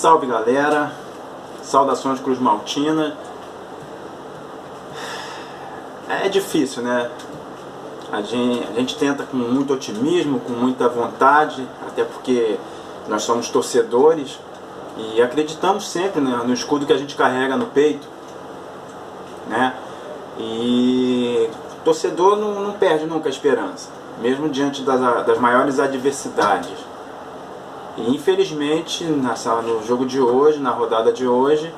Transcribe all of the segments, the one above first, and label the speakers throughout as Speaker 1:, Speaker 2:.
Speaker 1: Salve galera, saudações Cruz Maltina. É difícil, né? A gente tenta com muito otimismo, com muita vontade, até porque nós somos torcedores e acreditamos sempre, né, no escudo que a gente carrega no peito, né? E o torcedor não perde nunca a esperança, mesmo diante das maiores adversidades. E infelizmente no jogo de hoje, na rodada de hoje,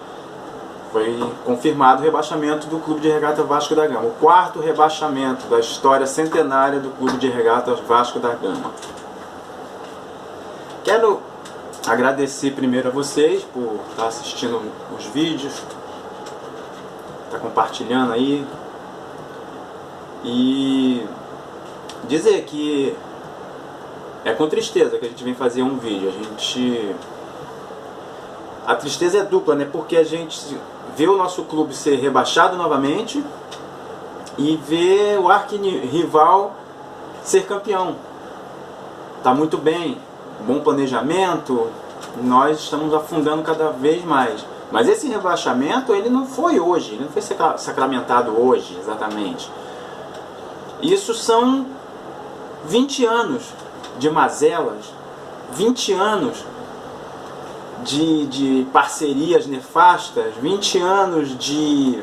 Speaker 1: foi confirmado o rebaixamento do Clube de Regatas Vasco da Gama. O quarto rebaixamento da história centenária do Clube de Regatas Vasco da Gama. Quero agradecer primeiro a vocês por estar assistindo os vídeos, estar compartilhando aí. E dizer que é com tristeza que a gente vem fazer um vídeo. A tristeza é dupla, né? Porque a gente vê o nosso clube ser rebaixado novamente e vê o arquirrival ser campeão. Tá muito bem, bom planejamento, nós estamos afundando cada vez mais. Mas esse rebaixamento, ele não foi hoje, ele não foi sacramentado hoje, exatamente. Isso são 20 anos de mazelas, 20 anos de parcerias nefastas, 20 anos de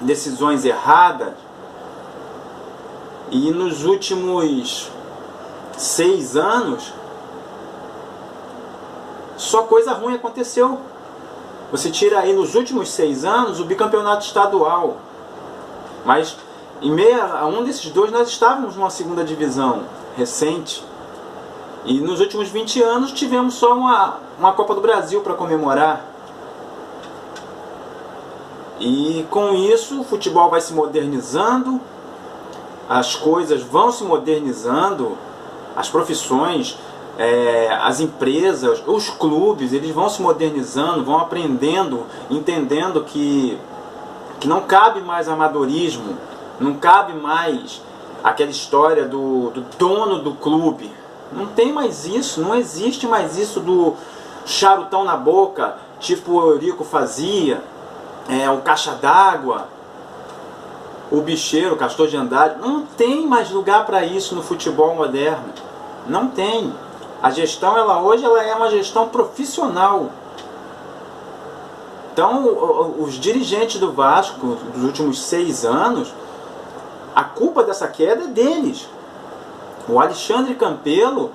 Speaker 1: decisões erradas, e nos últimos 6 anos só coisa ruim aconteceu. Você tira aí nos últimos 6 anos o bicampeonato estadual, mas em meio a um desses dois nós estávamos numa segunda divisão recente. E nos últimos 20 anos tivemos só uma Copa do Brasil para comemorar. E com isso o futebol vai se modernizando, as coisas vão se modernizando, as profissões, as empresas, os clubes, eles vão se modernizando, vão aprendendo, entendendo que não cabe mais amadorismo, não cabe mais aquela história do dono do clube. Não tem mais isso, não existe mais isso do charutão na boca, tipo o Eurico fazia, o caixa d'água, o bicheiro, o castor de Andrade. Não tem mais lugar para isso no futebol moderno. Não tem. A gestão hoje é uma gestão profissional. Então os dirigentes do Vasco dos últimos 6 anos, a culpa dessa queda é deles. O Alexandre Campelo,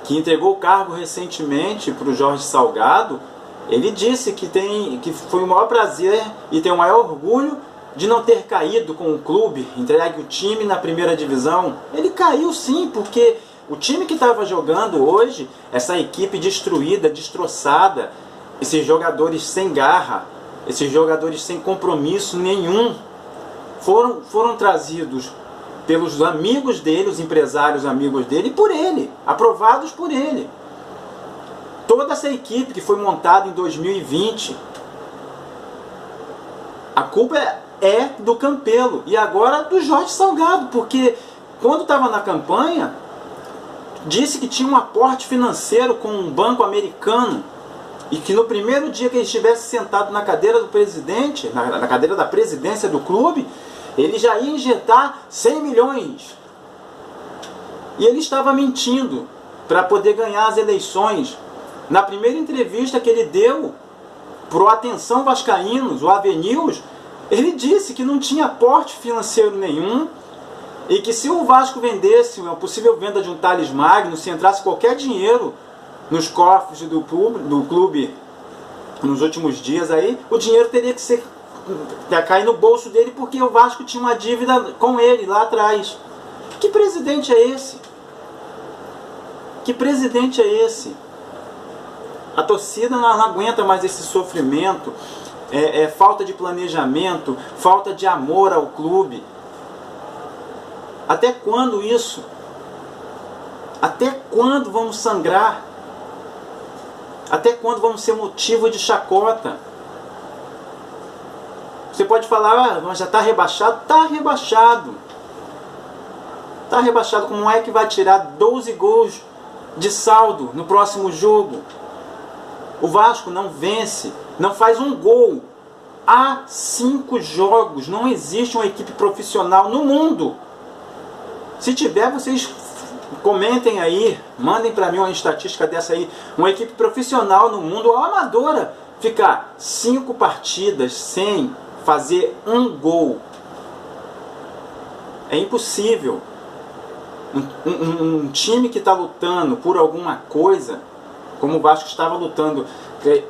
Speaker 1: que entregou o cargo recentemente para o Jorge Salgado, ele disse que foi o maior prazer e tem o maior orgulho de não ter caído com o clube, entregue o time na primeira divisão. Ele caiu sim, porque o time que estava jogando hoje, essa equipe destruída, destroçada, esses jogadores sem garra, esses jogadores sem compromisso nenhum, foram trazidos pelos amigos dele, os empresários amigos dele, e por ele, aprovados por ele. Toda essa equipe que foi montada em 2020, a culpa é do Campelo e agora do Jorge Salgado, porque quando estava na campanha, disse que tinha um aporte financeiro com um banco americano e que no primeiro dia que ele estivesse sentado na cadeira do presidente, na cadeira da presidência do clube, ele já ia injetar 100 milhões. E ele estava mentindo para poder ganhar as eleições. Na primeira entrevista que ele deu para o Atenção Vascaínos, o AVNews, ele disse que não tinha aporte financeiro nenhum e que se o Vasco vendesse uma possível venda de um Thales Magno, se entrasse qualquer dinheiro nos cofres do clube nos últimos dias, aí o dinheiro teria que cair no bolso dele, porque o Vasco tinha uma dívida com ele lá atrás. Que presidente é esse? Que presidente é esse? A torcida não aguenta mais esse sofrimento, falta de planejamento, falta de amor ao clube. Até quando isso? Até quando vamos sangrar? Até quando vamos ser motivo de chacota? Você pode falar, mas já está rebaixado? Está rebaixado. Está rebaixado. Como é que vai tirar 12 gols de saldo no próximo jogo? O Vasco não vence, não faz um gol há 5 jogos. Não existe uma equipe profissional no mundo. Se tiver, vocês comentem aí, mandem para mim uma estatística dessa aí. Uma equipe profissional no mundo, ou amadora, ficar 5 partidas sem fazer um gol. É impossível. Um time que está lutando por alguma coisa, como o Vasco estava lutando,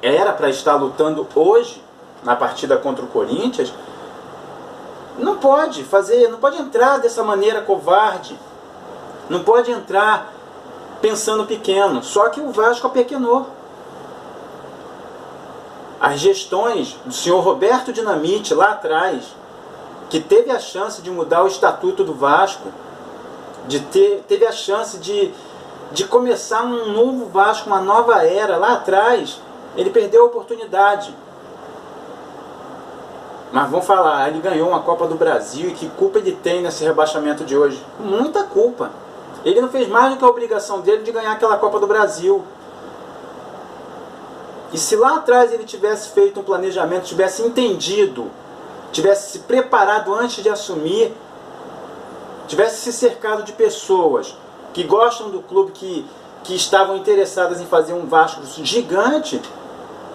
Speaker 1: era para estar lutando hoje, na partida contra o Corinthians, não pode fazer, não pode entrar dessa maneira covarde, não pode entrar pensando pequeno. Só que o Vasco apequenou. As gestões do senhor Roberto Dinamite lá atrás, que teve a chance de mudar o estatuto do Vasco, teve a chance de começar um novo Vasco, uma nova era lá atrás, ele perdeu a oportunidade. Mas vamos falar, ele ganhou uma Copa do Brasil, e que culpa ele tem nesse rebaixamento de hoje? Muita culpa. Ele não fez mais do que a obrigação dele de ganhar aquela Copa do Brasil. E se lá atrás ele tivesse feito um planejamento, tivesse entendido, tivesse se preparado antes de assumir, tivesse se cercado de pessoas que gostam do clube, que estavam interessadas em fazer um Vasco gigante,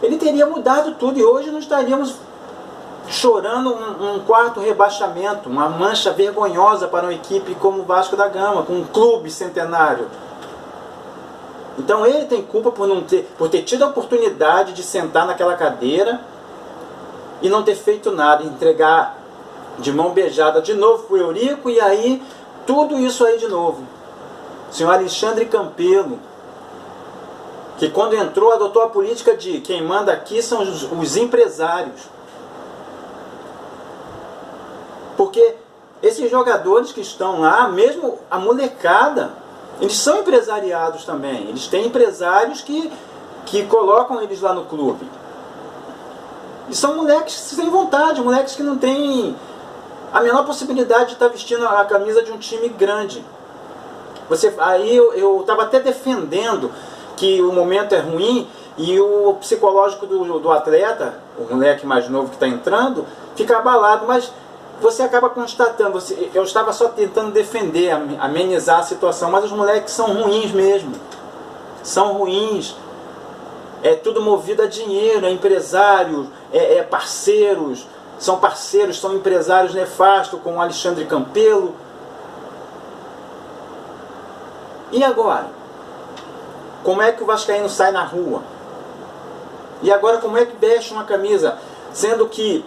Speaker 1: ele teria mudado tudo e hoje não estaríamos chorando um quarto rebaixamento, uma mancha vergonhosa para uma equipe como o Vasco da Gama, com um clube centenário. Então ele tem culpa por ter tido a oportunidade de sentar naquela cadeira e não ter feito nada, entregar de mão beijada de novo para o Eurico, e aí tudo isso aí de novo. O senhor Alexandre Campelo, que quando entrou adotou a política de quem manda aqui são os empresários. Porque esses jogadores que estão lá, mesmo a molecada, eles são empresariados também. Eles têm empresários que colocam eles lá no clube. E são moleques sem vontade, moleques que não têm a menor possibilidade de estar vestindo a camisa de um time grande. Aí eu estava até defendendo que o momento é ruim e o psicológico do atleta, o moleque mais novo que está entrando, fica abalado, mas você acaba constatando, eu estava só tentando defender, amenizar a situação, mas os moleques são ruins mesmo. São ruins. É tudo movido a dinheiro, é empresário, é parceiros, são empresários nefastos, como o Alexandre Campelo. E agora? Como é que o vascaíno sai na rua? E agora como é que veste uma camisa? Sendo que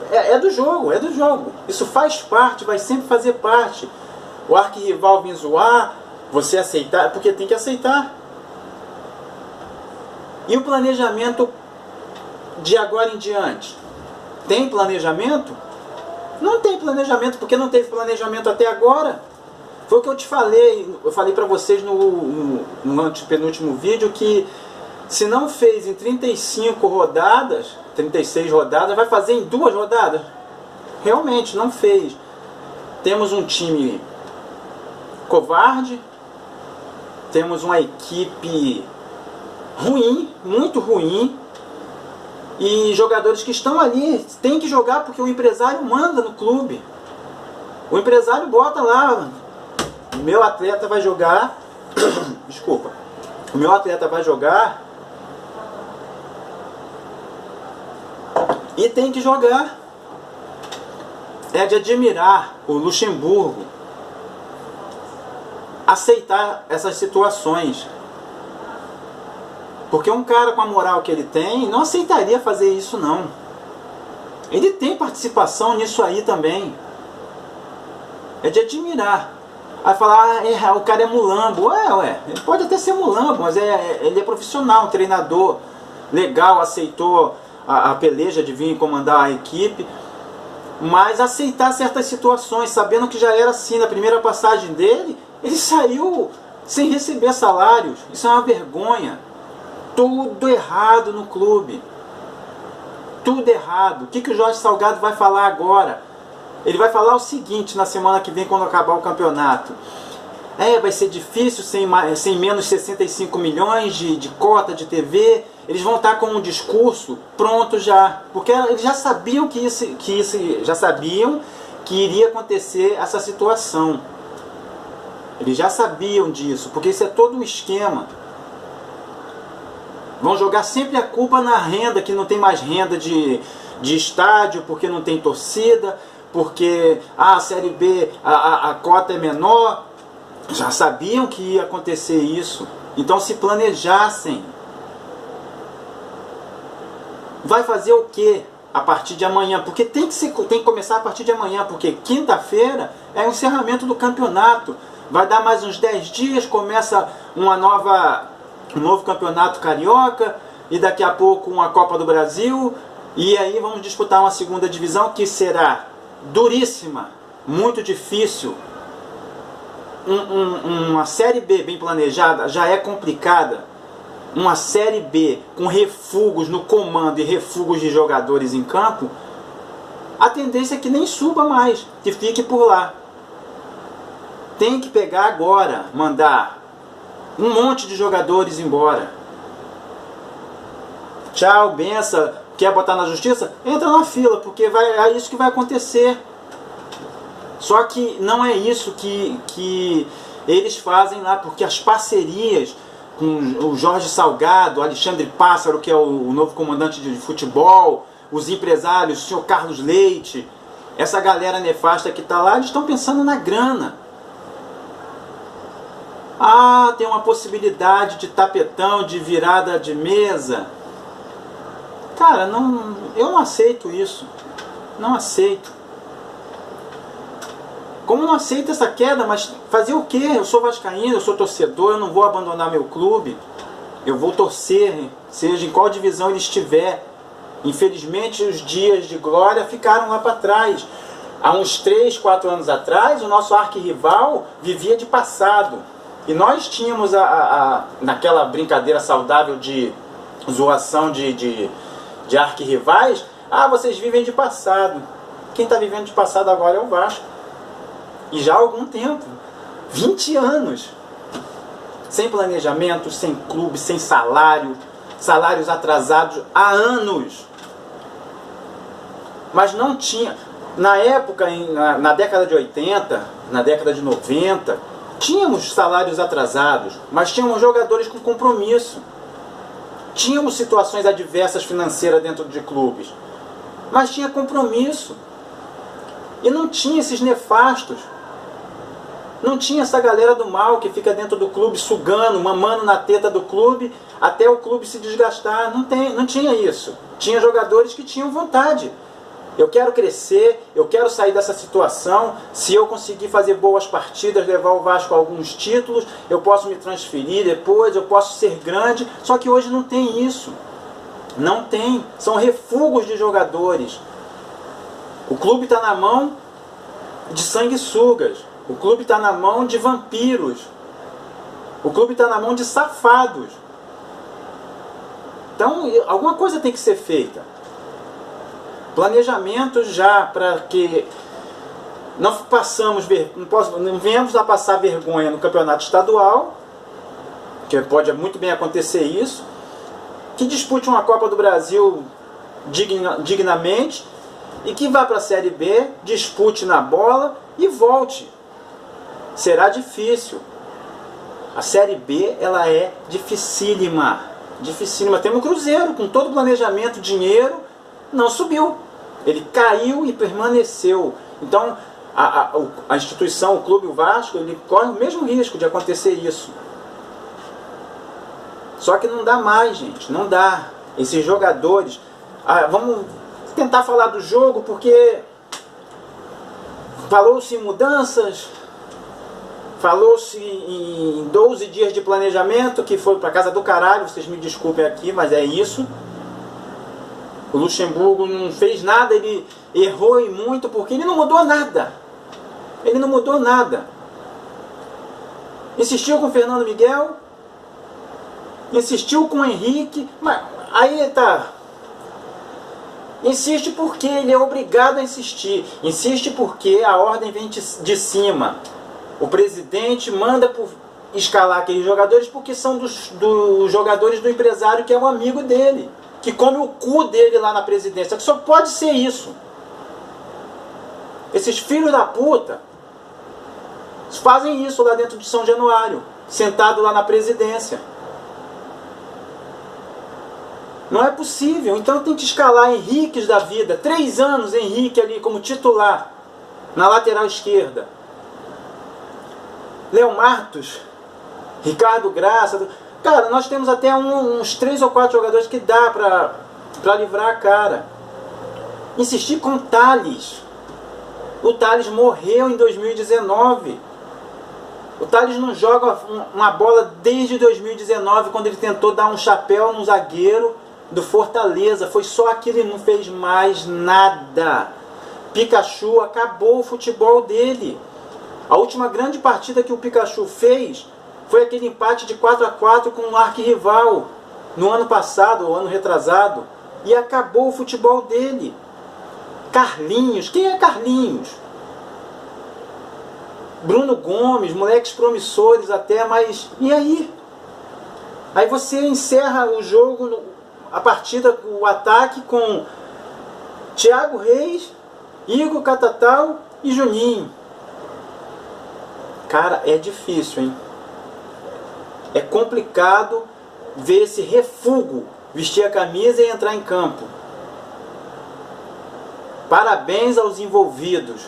Speaker 1: é do jogo, é do jogo. Isso faz parte, vai sempre fazer parte. O arquirrival vir zoar, você aceitar, porque tem que aceitar. E o planejamento de agora em diante? Tem planejamento? Não tem planejamento, porque não teve planejamento até agora. Foi o que eu te falei, eu falei para vocês no antepenúltimo vídeo, que se não fez em 35 rodadas, 36 rodadas, vai fazer em 2 rodadas? Realmente, não fez. Temos um time covarde, temos uma equipe ruim, muito ruim, e jogadores que estão ali têm que jogar porque o empresário manda no clube. O empresário bota lá, o meu atleta vai jogar, desculpa, o meu atleta vai jogar e tem que jogar. É de admirar o Luxemburgo aceitar essas situações. Porque um cara com a moral que ele tem não aceitaria fazer isso, não. Ele tem participação nisso aí também. É de admirar. Aí falar, o cara é mulambo. Ele pode até ser mulambo, mas ele é profissional, um treinador legal, aceitou a peleja de vir comandar a equipe. Mas aceitar certas situações, sabendo que já era assim na primeira passagem dele, ele saiu sem receber salários. Isso é uma vergonha. Tudo errado no clube. Tudo errado. O que o Jorge Salgado vai falar agora? Ele vai falar o seguinte na semana que vem, quando acabar o campeonato. vai ser difícil sem menos 65 milhões de cota de TV. Eles vão estar com um discurso pronto já, porque eles já sabiam já sabiam que iria acontecer essa situação. Eles já sabiam disso, porque isso é todo um esquema. Vão jogar sempre a culpa na renda, que não tem mais renda de estádio, porque não tem torcida, porque a Série B, a cota é menor. Já sabiam que ia acontecer isso. Então se planejassem. Vai fazer o que a partir de amanhã? Porque tem que começar a partir de amanhã, porque quinta-feira é o encerramento do campeonato. Vai dar mais uns 10 dias, começa um novo campeonato carioca, e daqui a pouco uma Copa do Brasil, e aí vamos disputar uma segunda divisão que será duríssima, muito difícil. Uma Série B bem planejada já é complicada. Uma Série B com refugos no comando e refugos de jogadores em campo, a tendência é que nem suba mais, que fique por lá. Tem que pegar agora, mandar um monte de jogadores embora. Tchau, benção. Quer botar na justiça? Entra na fila, porque é isso que vai acontecer. Só que não é isso que eles fazem lá, porque as parcerias com o Jorge Salgado, o Alexandre Pássaro, que é o novo comandante de futebol, os empresários, o senhor Carlos Leite, essa galera nefasta que está lá, eles estão pensando na grana. Tem uma possibilidade de tapetão, de virada de mesa. Cara, eu não aceito isso. Não aceito. Como não aceito essa queda, mas fazer o quê? Eu sou vascaíno, eu sou torcedor, eu não vou abandonar meu clube. Eu vou torcer, seja em qual divisão ele estiver. Infelizmente, os dias de glória ficaram lá para trás. Há uns 3, 4 anos atrás, o nosso arquirrival vivia de passado. E nós tínhamos naquela brincadeira saudável de zoação de arquirrivais, vocês vivem de passado. Quem está vivendo de passado agora é o Vasco. E já há algum tempo, 20 anos, sem planejamento, sem clube, sem salário, salários atrasados há anos. Mas não tinha, na época, na década de 80, na década de 90, tínhamos salários atrasados, mas tínhamos jogadores com compromisso. Tínhamos situações adversas financeiras dentro de clubes, mas tinha compromisso. E não tinha esses nefastos. Não tinha essa galera do mal que fica dentro do clube sugando, mamando na teta do clube até o clube se desgastar. Não tinha isso. Tinha jogadores que tinham vontade. Eu quero crescer, eu quero sair dessa situação. Se eu conseguir fazer boas partidas, levar o Vasco a alguns títulos, eu posso me transferir depois, eu posso ser grande. Só que hoje não tem isso. Não tem. São refugos de jogadores. O clube está na mão de sanguessugas. O clube está na mão de vampiros. O clube está na mão de safados. Então, alguma coisa tem que ser feita. Planejamento já para que não venhamos a passar vergonha no campeonato estadual, que pode muito bem acontecer isso, que dispute uma Copa do Brasil dignamente e que vá para a Série B, dispute na bola e volte. Será difícil. A Série B, ela é dificílima. Dificílima. Temos o Cruzeiro, com todo o planejamento, dinheiro, não subiu. Ele caiu e permaneceu. Então, a instituição, o clube, o Vasco, ele corre o mesmo risco de acontecer isso. Só que não dá mais, gente. Não dá. Esses jogadores... vamos tentar falar do jogo, porque falou-se em mudanças, falou-se em 12 dias de planejamento, que foi para casa do caralho, vocês me desculpem aqui, mas é isso. O Luxemburgo não fez nada, ele errou e muito, porque ele não mudou nada. Ele não mudou nada. Insistiu com o Fernando Miguel, insistiu com o Henrique, mas aí tá... Insiste porque ele é obrigado a insistir. Insiste porque a ordem vem de cima. O presidente manda escalar aqueles jogadores porque são dos jogadores do empresário que é um amigo dele, que come o cu dele lá na presidência, que só pode ser isso. Esses filhos da puta fazem isso lá dentro de São Januário, sentado lá na presidência. Não é possível. Então tem que escalar Henriques da vida. 3 anos Henrique ali como titular, na lateral esquerda. Léo Matos, Ricardo Graça. Cara, nós temos até uns 3 ou 4 jogadores que dá pra livrar a cara. Insistir com o Thales. O Thales morreu em 2019. O Thales não joga uma bola desde 2019, quando ele tentou dar um chapéu no zagueiro do Fortaleza. Foi só aquilo, ele não fez mais nada. Pikachu acabou o futebol dele. A última grande partida que o Pikachu fez foi aquele empate de 4-4 com o arquirrival no ano passado, ou ano retrasado. E acabou o futebol dele. Carlinhos, quem é Carlinhos? Bruno Gomes, moleques promissores até, mas e aí? Aí você encerra o jogo, a partida, o ataque com Thiago Reis, Igor Catatal e Juninho. Cara, é difícil, hein? É complicado ver esse refúgio, vestir a camisa e entrar em campo. Parabéns aos envolvidos.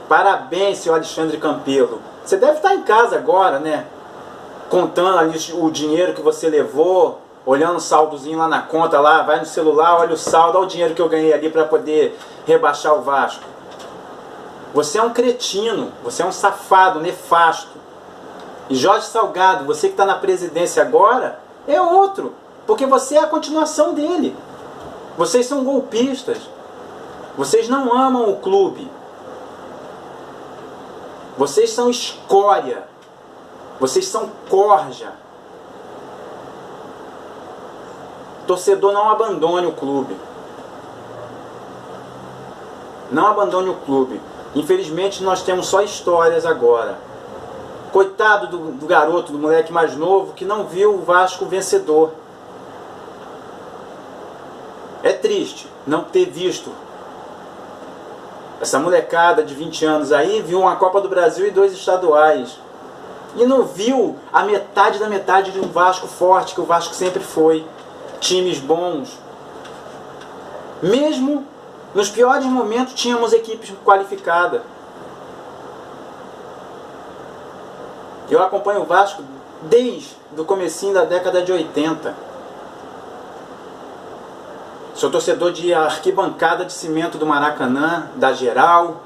Speaker 1: Parabéns, seu Alexandre Campelo. Você deve estar em casa agora, né? Contando ali o dinheiro que você levou, olhando o saldozinho lá na conta, lá, vai no celular, olha o saldo, olha o dinheiro que eu ganhei ali para poder rebaixar o Vasco. Você é um cretino, você é um safado, nefasto. E Jorge Salgado, você que está na presidência agora, é outro, porque você é a continuação dele. Vocês são golpistas. Vocês não amam o clube. Vocês são escória. Vocês são corja. Torcedor, não abandone o clube. Não abandone o clube. Infelizmente nós temos só histórias agora. Coitado do garoto, do moleque mais novo, que não viu o Vasco vencedor. É triste não ter visto. Essa molecada de 20 anos aí viu uma Copa do Brasil e 2 estaduais. E não viu a metade da metade de um Vasco forte, que o Vasco sempre foi. Times bons. Mesmo nos piores momentos tínhamos equipes qualificadas. Eu acompanho o Vasco desde o comecinho da década de 80. Sou torcedor de arquibancada de cimento do Maracanã, da Geral,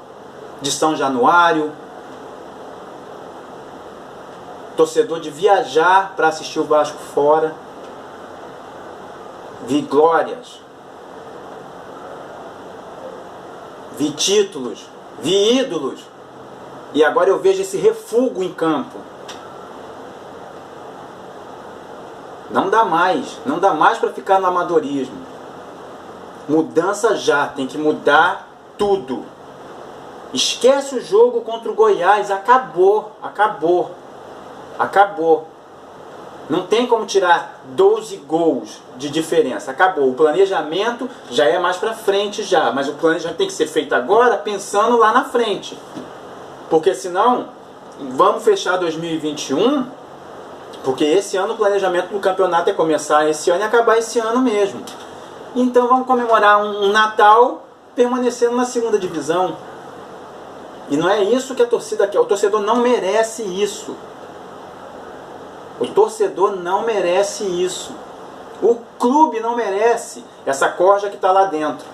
Speaker 1: de São Januário. Torcedor de viajar para assistir o Vasco fora. Vi glórias. Vi títulos. Vi ídolos. E agora eu vejo esse refúgio em campo. Não dá mais. Não dá mais para ficar no amadorismo. Mudança já. Tem que mudar tudo. Esquece o jogo contra o Goiás. Acabou. Acabou. Acabou. Não tem como tirar 12 gols de diferença. Acabou. O planejamento já é mais para frente já. Mas o planejamento tem que ser feito agora pensando lá na frente. Porque senão, vamos fechar 2021, porque esse ano o planejamento do campeonato é começar esse ano e acabar esse ano mesmo. Então vamos comemorar um Natal permanecendo na segunda divisão. E não é isso que a torcida quer. O torcedor não merece isso. O torcedor não merece isso. O clube não merece essa corja que está lá dentro.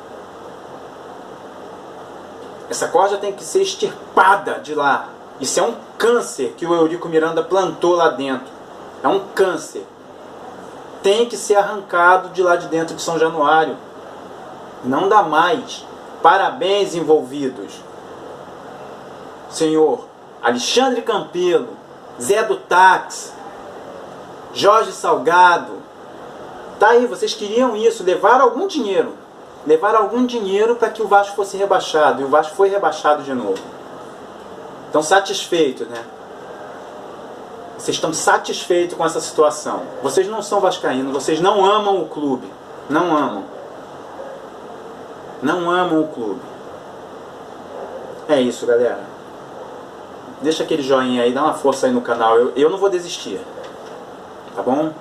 Speaker 1: Essa corja tem que ser extirpada de lá. Isso é um câncer que o Eurico Miranda plantou lá dentro. É um câncer. Tem que ser arrancado de lá de dentro de São Januário. Não dá mais. Parabéns, envolvidos. Senhor Alexandre Campelo, Zé do Táxi, Jorge Salgado. Tá aí, vocês queriam isso, levaram algum dinheiro. Levaram algum dinheiro para que o Vasco fosse rebaixado. E o Vasco foi rebaixado de novo. Estão satisfeitos, né? Vocês estão satisfeitos com essa situação. Vocês não são vascaínos, vocês não amam o clube. Não amam. Não amam o clube. É isso, galera. Deixa aquele joinha aí, dá uma força aí no canal. Eu não vou desistir. Tá bom?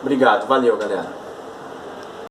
Speaker 1: Obrigado, valeu, galera.